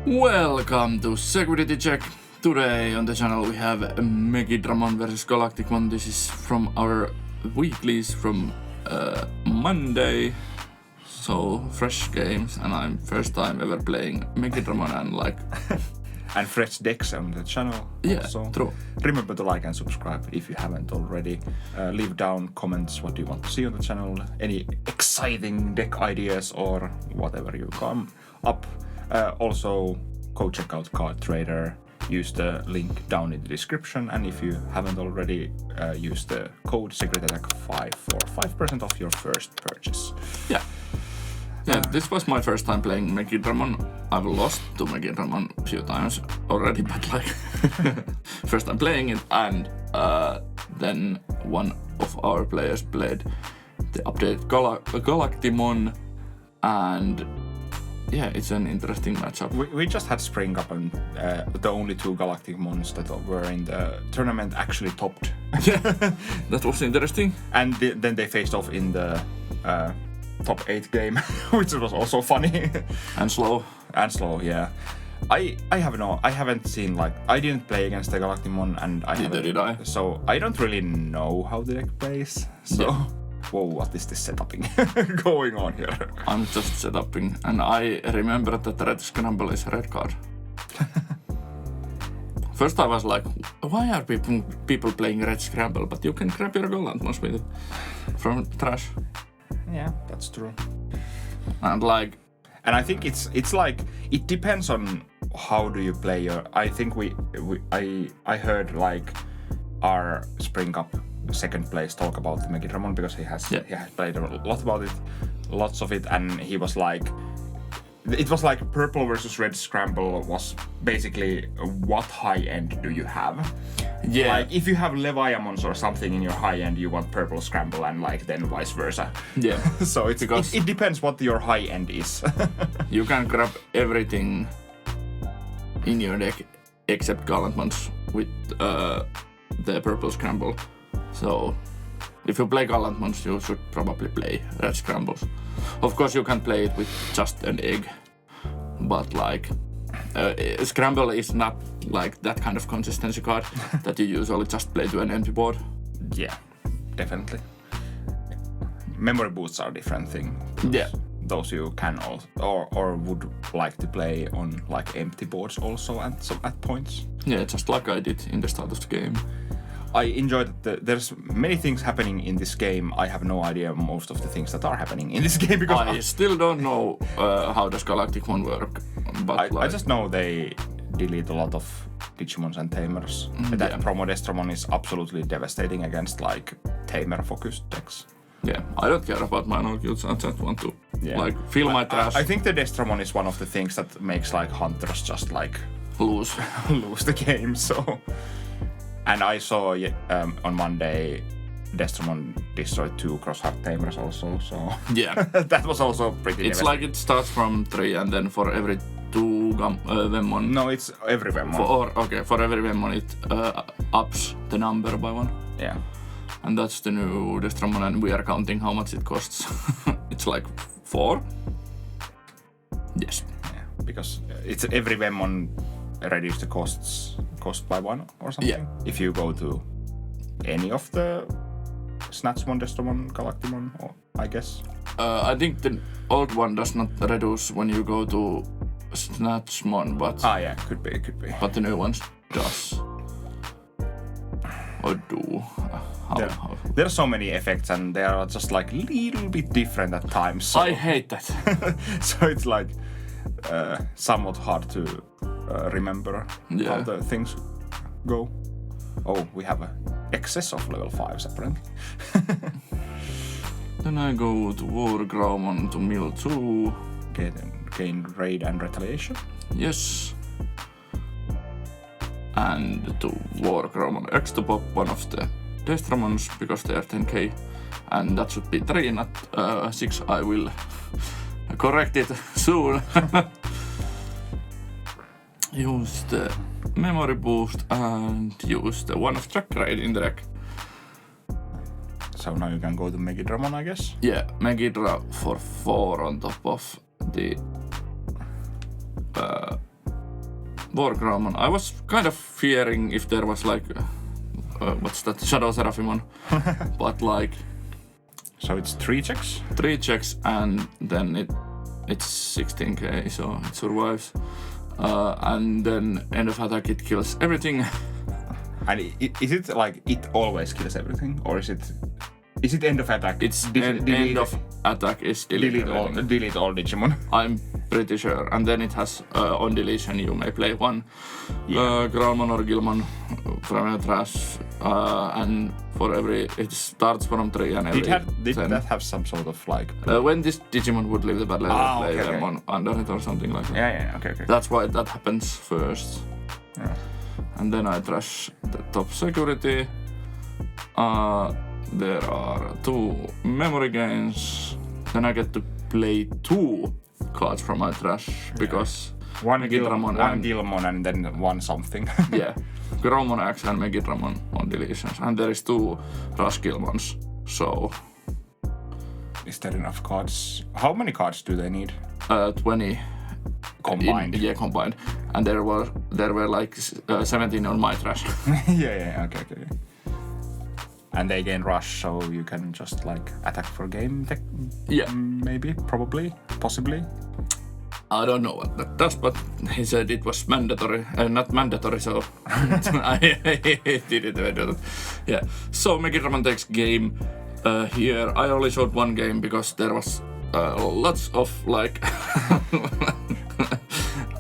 Welcome to Security Check. Today on the channel we have Megidramon vs Galacticmon. This is from our weeklies from Monday. So fresh games, and I'm first time ever playing Megidramon and like and fresh decks on the channel. Yeah, also. true. Remember to like and subscribe if you haven't already. Leave down comments what you want to see on the channel, any exciting deck ideas or whatever you come up. Also, go check out Card Trader. Use the link down in the description, and if you haven't already, use the code SecretAttack5 for 5% off your first purchase. Yeah, this was my first time playing Megidramon. I've lost to Megidramon a few times already, but like first time playing it, and then one of our players played the updated Galacticmon, and yeah, it's an interesting matchup. We just had Spring Up, and the only two Galacticmons that were in the tournament actually topped. Yeah, that was interesting. And then they faced off in the top 8 game, which was also funny. And slow. Yeah. I haven't seen, like, I didn't play against the Galacticmon, and Neither did I. So I don't really know how the deck plays. So. Yeah. Whoa, what is this setuping going on here? I'm just setuping, and I remember that the red scramble is a red card. First I was like, why are people playing red scramble? But you can grab your Galacticmon with it from trash. Yeah, that's true. And like, and I think it's like, it depends on how do you play your. I think I heard like our Spring Up second place talk about the Megidramon, because he has played a lot about it, lots of it, and he was like, it was like purple versus red scramble was basically what high end do you have? Yeah. Like if you have Leviamons or something in your high end, you want purple scramble, and like then vice versa. Yeah. So it depends what your high end is. You can grab everything in your deck except Galacticmons with the purple scramble. So if you play Galacticmons, you should probably play red scrambles. Of course, you can play it with just an egg, but like scramble is not like that kind of consistency card that you usually just play to an empty board. Yeah, definitely. Memory boosts are a different thing. Yeah. Those you can or would like to play on like empty boards also at points. Yeah, just like I did in the start of the game. I enjoyed that there's many things happening in this game. I have no idea most of the things that are happening in this game, because I still don't know how does Galacticmon work. But I just know they delete a lot of Digimons and Tamers. That Promo Destramon is absolutely devastating against like Tamer-focused decks. Yeah, I don't care about minor guilds. I just want to like feel my trash. I think the Destramon is one of the things that makes like hunters just like lose the game. So. And I saw on Monday Destramon destroyed 2 Crossheart Tamers also, so yeah, that was also pretty. It's like it starts from 3, and then for every 2 Vemmon. No, it's every Vemmon. For every Vemmon it ups the number by 1. Yeah, and that's the new Destramon, and we are counting how much it costs. It's like 4. Yes. Yeah, because it's every Vemmon reduce the cost by 1 or something. Yeah. If you go to any of the Snatchmon, Destramon, Galacticmon, I guess. I think the old one does not reduce when you go to Snatchmon, but yeah, could be. But the new ones does. Or do. There are so many effects, and they are just like little bit different at times. So. I hate that. So it's like somewhat hard to remember how the things go. Oh, we have an excess of level 5s apparently. Then I go to Wargramon to mill 2. Gain raid and retaliation. Yes. And to Wargramon X to pop one of the Destramons because they are 10k. And that should be 3, not 6. I will correct it soon. Use the memory boost and use the one of track raid in the deck. So now you can go to Megidramon, I guess? Yeah, Megidra for 4 on top of the Wargramon. I was kind of fearing if there was like what's that, Shadow Seraphimon, but like. So it's 3 checks? 3 checks and then it's 16k, so it survives. And then end of attack it kills everything. And is it like it always kills everything, or is it end of attack? It's end of attack is delete all Digimon. I'm pretty sure. And then it has on deletion you may play one Growlmon or Gilmon from your trash, and for every it starts from 3 and every did that have some sort of like when this Digimon would leave the battle, play okay. them under it or something like that. Yeah, okay. That's why that happens first. Yeah. And then I trash the top security. There are 2 memory gains. Then I get to play 2 cards from my trash because one Megidramon Gilmon and then one something. yeah, Growlmon X and Megidramon on deletions, and there is 2 Rush Gilmons. So is there enough cards? How many cards do they need? 20 combined. Combined, and there were like 17 on my trash. yeah, okay. And they gain rush, so you can just like attack for game. Yeah, maybe, probably, possibly. I don't know what that does, but he said it was mandatory, not mandatory, so I didn't do that. Yeah, so Megidramon takes game here. I only showed 1 game because there was lots of like,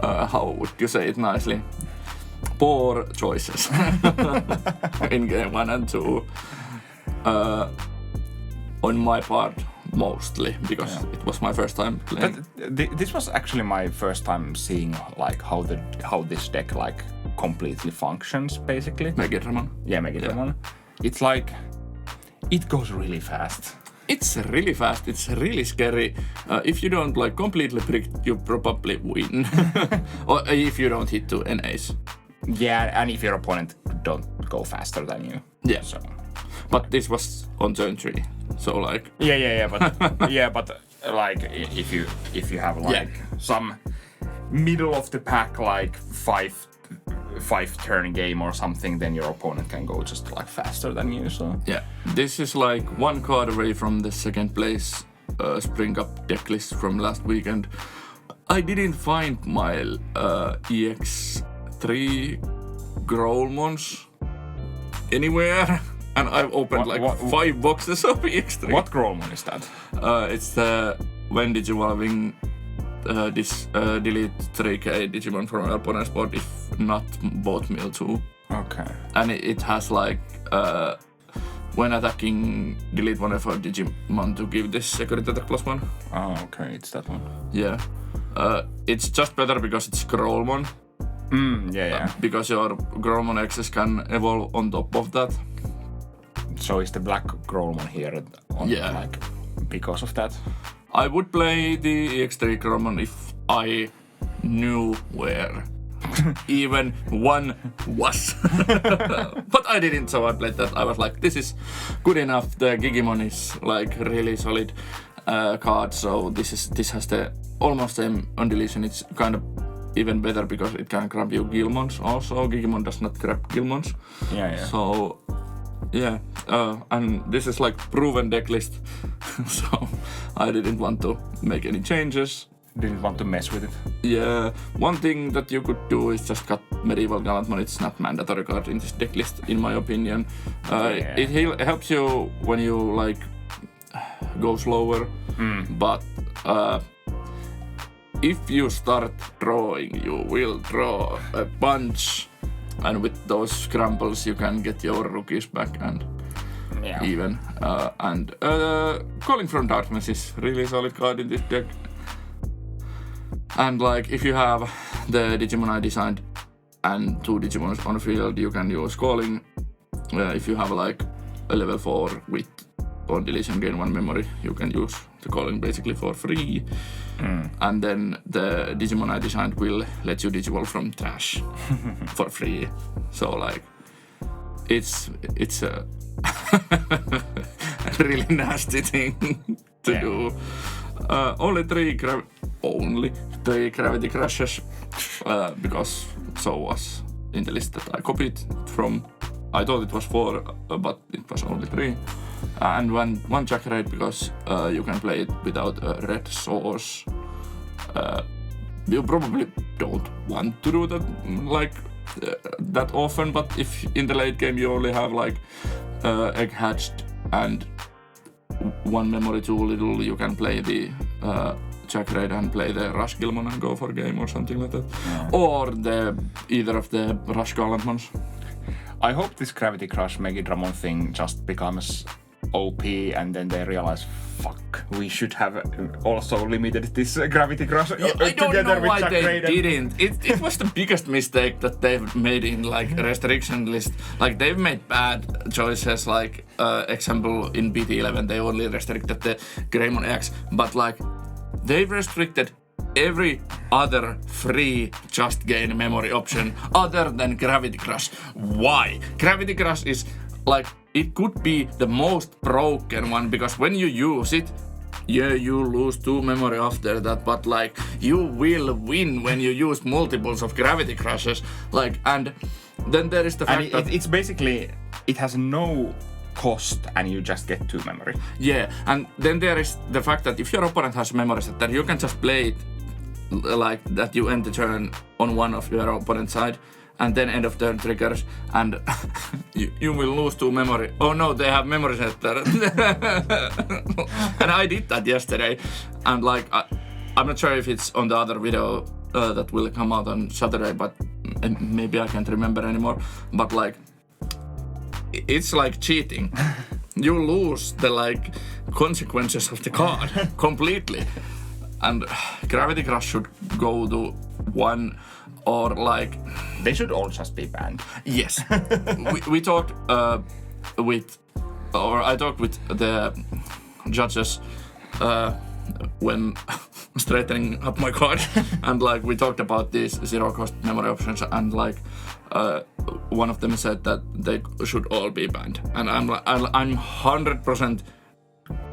how would you say it nicely? Poor choices in game 1 and 2. On my part, mostly because it was my first time playing. This was actually my first time seeing like how this deck like completely functions, basically. Megidramon. Yeah, Megidramon. Yeah. It's like it goes really fast. It's really fast. It's really scary. If you don't like completely prick, you probably win. Or if you don't hit 2 NAs. Yeah, and if your opponent don't go faster than you. Yeah. So. But this was on turn 3, so like. Yeah, but like if you have like some middle of the pack like 5 turn game or something, then your opponent can go just like faster than you. So yeah, this is like 1 card away from the second place Spring Up deck list from last weekend. I didn't find my EX3 Growlmons anywhere, and I've opened 5 boxes of EX3. What Growlmon is that? It's the when Digivolving delete 3k Digimon from your opponent's board if not both mill 2. Okay. And it has like when attacking delete one effort Digimon to give this security attack +1. Oh, okay, it's that one. Yeah. It's just better because it's Growlmon. Yeah. Because your Growlmon X's can evolve on top of that. So is the black Growlmon here on like because of that? I would play the EX3 Growlmon if I knew where even one was. But I didn't, so I played that. I was like, this is good enough. The Gigimon is like really solid card, so this has the almost same on deletion. It's kind of even better because it can grab you Gilmons also. Gigimon does not grab Gilmons. Yeah. So yeah, and this is like proven deck list, so I didn't want to make any changes. Didn't want to mess with it. Yeah, one thing that you could do is just cut Medieval Galacticmon. It's not mandatory card in this deck list, in my opinion. It helps you when you like go slower, but if you start drawing, you will draw a bunch. And with those scrambles, you can get your rookies back and even. And Calling from Darkness is really solid card in this deck. And like, if you have the Digimon I designed and 2 Digimons on field, you can use Calling. If you have like a level 4 with on deletion gain 1 memory, you can use the Calling basically for free. And then the Digimon I designed will let you Digivolve from trash for free. So like, it's a really nasty thing to do. only three gravity crashes because so was in the list that I copied from. I thought it was 4, but it was only 3. And one Jack Raid because you can play it without a red source. You probably don't want to do that that often, but if in the late game you only have egg hatched and one memory too little, you can play the Jack Raid and play the Rush Gilmon and go for a game or something like that. Yeah. Or either of the Rush Galacticmons. I hope this Gravity Crush Megidramon thing just becomes OP and then they realize, fuck, we should have also limited this Gravity Crush I don't know why they didn't. It was the biggest mistake that they've made in restriction list. They've made bad choices, example in BT11 they only restricted the Greymon X, but they've restricted every other free just gain memory option other than Gravity Crush. Why? Gravity Crush is it could be the most broken one because when you use it, you lose 2 memory after that, but you will win when you use multiples of Gravity Crushes. And then there is the fact that it's basically, it has no cost and you just get 2 memory. Yeah, and then there is the fact that if your opponent has memory set, then you can just play it that you end the turn on one of your opponent's side, and then end of turn triggers, and you will lose 2 memory. Oh no, they have memory set there. And I did that yesterday, and I'm not sure if it's on the other video that will come out on Saturday, but maybe I can't remember anymore. But it's cheating. You lose the consequences of the card completely. And Gravity Crush should go to 1 or They should all just be banned. Yes. we talked I talked with the judges when straightening up my card, and we talked about these 0 cost memory options, and one of them said that they should all be banned, and I'm 100%.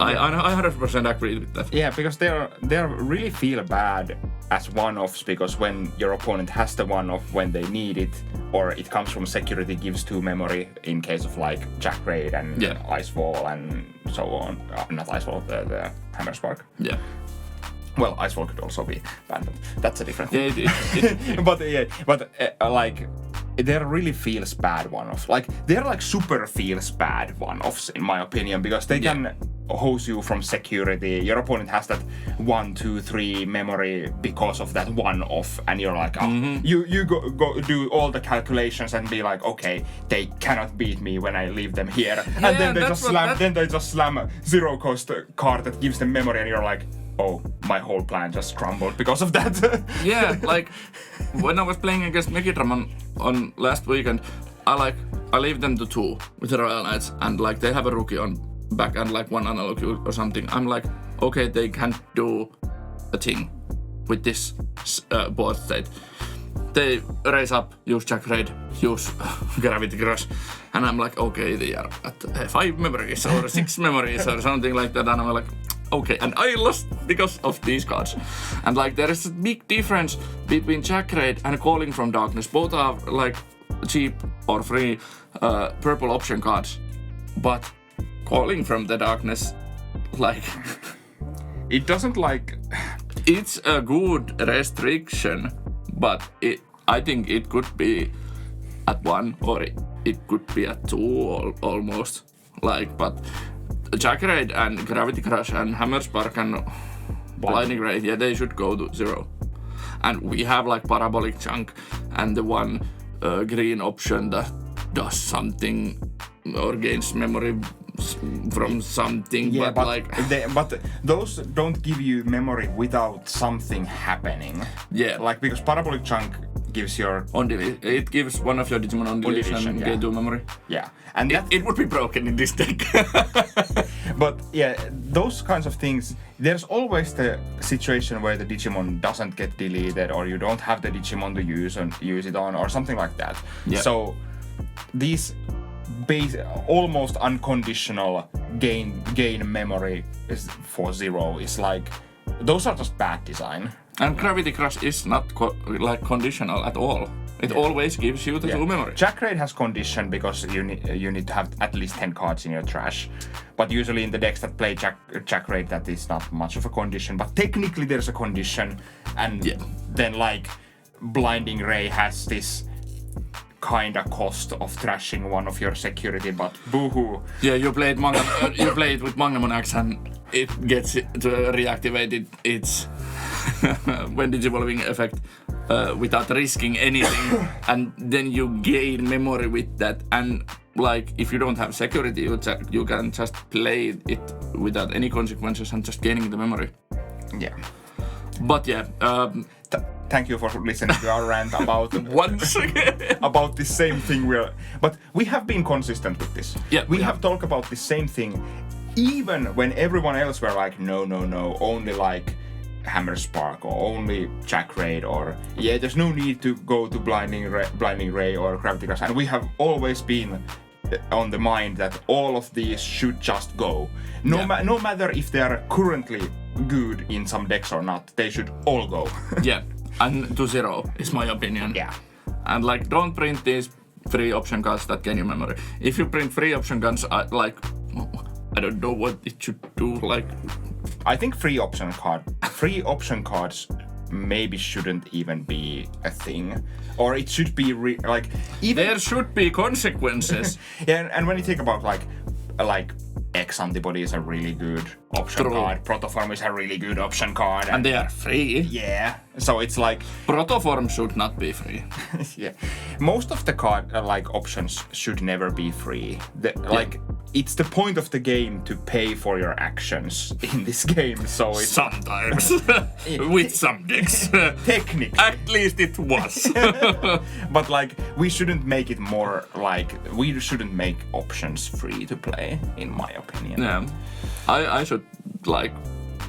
I 100% agree with that. Yeah, because they really feel bad as one-offs, because when your opponent has the one-off when they need it, or it comes from security, gives 2 memory in case of Jack Raid and Icefall and so on. Not Icefall, the Hammer Spark. Yeah. Well, Icefall could also be banned, but that's a different thing. Yeah, but there really feels bad one-offs. They're super feels bad one-offs in my opinion, because they can hose you from security. Your opponent has that 1, 2, 3 memory because of that one-off, and you're you go do all the calculations and be okay, they cannot beat me when I leave them here. Yeah, and then they just slam a 0 cost card that gives them memory, and you're oh, my whole plan just crumbled because of that. Yeah, when I was playing against Megidramon on last weekend, I leave them to 2 with the Royal Knights, and they have a rookie on back and 1 analog or something. I'm okay, they can't do a thing with this board state. They raise up, use Jack Raid, use Gravity Crush, and I'm okay, they are at 5 memories or 6 memories or something like that, and I'm okay, and I lost because of these cards. And there is a big difference between Jack Raid and Calling from Darkness. Both are cheap or free purple option cards, but Calling from the Darkness, it doesn't it's a good restriction, but I think it could be at 1 or it could be at 2 almost. But Jack Raid and Gravity Crush and Hammer Spark and Lightning Raid, they should go to 0. And we have Parabolic Chunk and the one green option that does something or gains memory from something. Yeah, but those don't give you memory without something happening. Yeah. Because Parabolic Chunk gives your... It gives one of your Digimon on deletion gain 2 memory. Yeah. And it would be broken in this deck. But yeah, those kinds of things, there's always the situation where the Digimon doesn't get deleted, or you don't have the Digimon to use it on, or something like that. Yeah. So these almost unconditional gain memory is for 0 is those are just bad design. And Gravity Crush is not conditional at all. It always gives you the full memory. Jack Raid has condition because you need to have at least 10 cards in your trash. But usually in the decks that play Jack Raid, that is not much of a condition. But technically there's a condition, and then like Blinding Ray has this kinda cost of trashing one of your security, but boohoo. Yeah, you play it with Mangamon Axe and it gets to reactivate its when digivolving effect without risking anything, and then you gain memory with that. And like if you don't have security, you can just play it without any consequences and just gaining the memory. Yeah. But yeah. Thank you for listening to our rant about once again about the same thing. But we have been consistent with this. Yeah, we have talked about the same thing, even when everyone else were like, no, only like Hammer Spark or only Jack Raid, or there's no need to go to Blinding Ray or Gravity Crush. And we have always been on the mind that all of these should just go. No matter if they are currently good in some decks or not, they should all go. Yeah. And to zero is my opinion. Yeah. And like, don't print these free option cards that gain you memory. If you print free option cards, I don't know what it should do. Like, I think free option cards maybe shouldn't even be a thing, or it should be even there should be consequences. Yeah, and when you think about like X Antibody is a really good option card. Protoform is a really good option card. And they are free. Yeah. So it's like... Protoform should not be free. Yeah. Most of the card options should never be free. It's the point of the game to pay for your actions in this game, so it's... Sometimes. With some decks. Technically. At least it was. But we shouldn't make it more we shouldn't make options free to play, in my opinion. Yeah. I should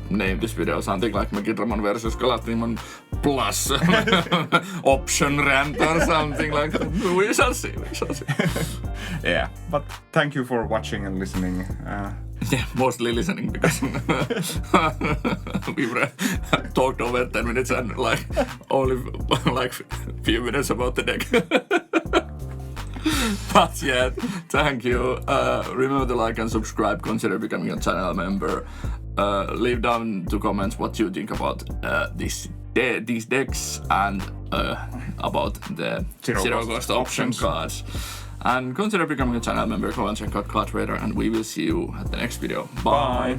name this video something like Megidramon versus Galacticmon plus option rant or something like that. We shall see. Yeah, but thank you for watching and listening. Yeah, mostly listening because we talked over 10 minutes and only few minutes about the deck. But yeah, thank you. Remember to like and subscribe, consider becoming a channel member. Leave down to comments what you think about these decks and about the zero cost option cards. And consider becoming a channel member, go and check out Card Trader, and we will see you at the next video. Bye.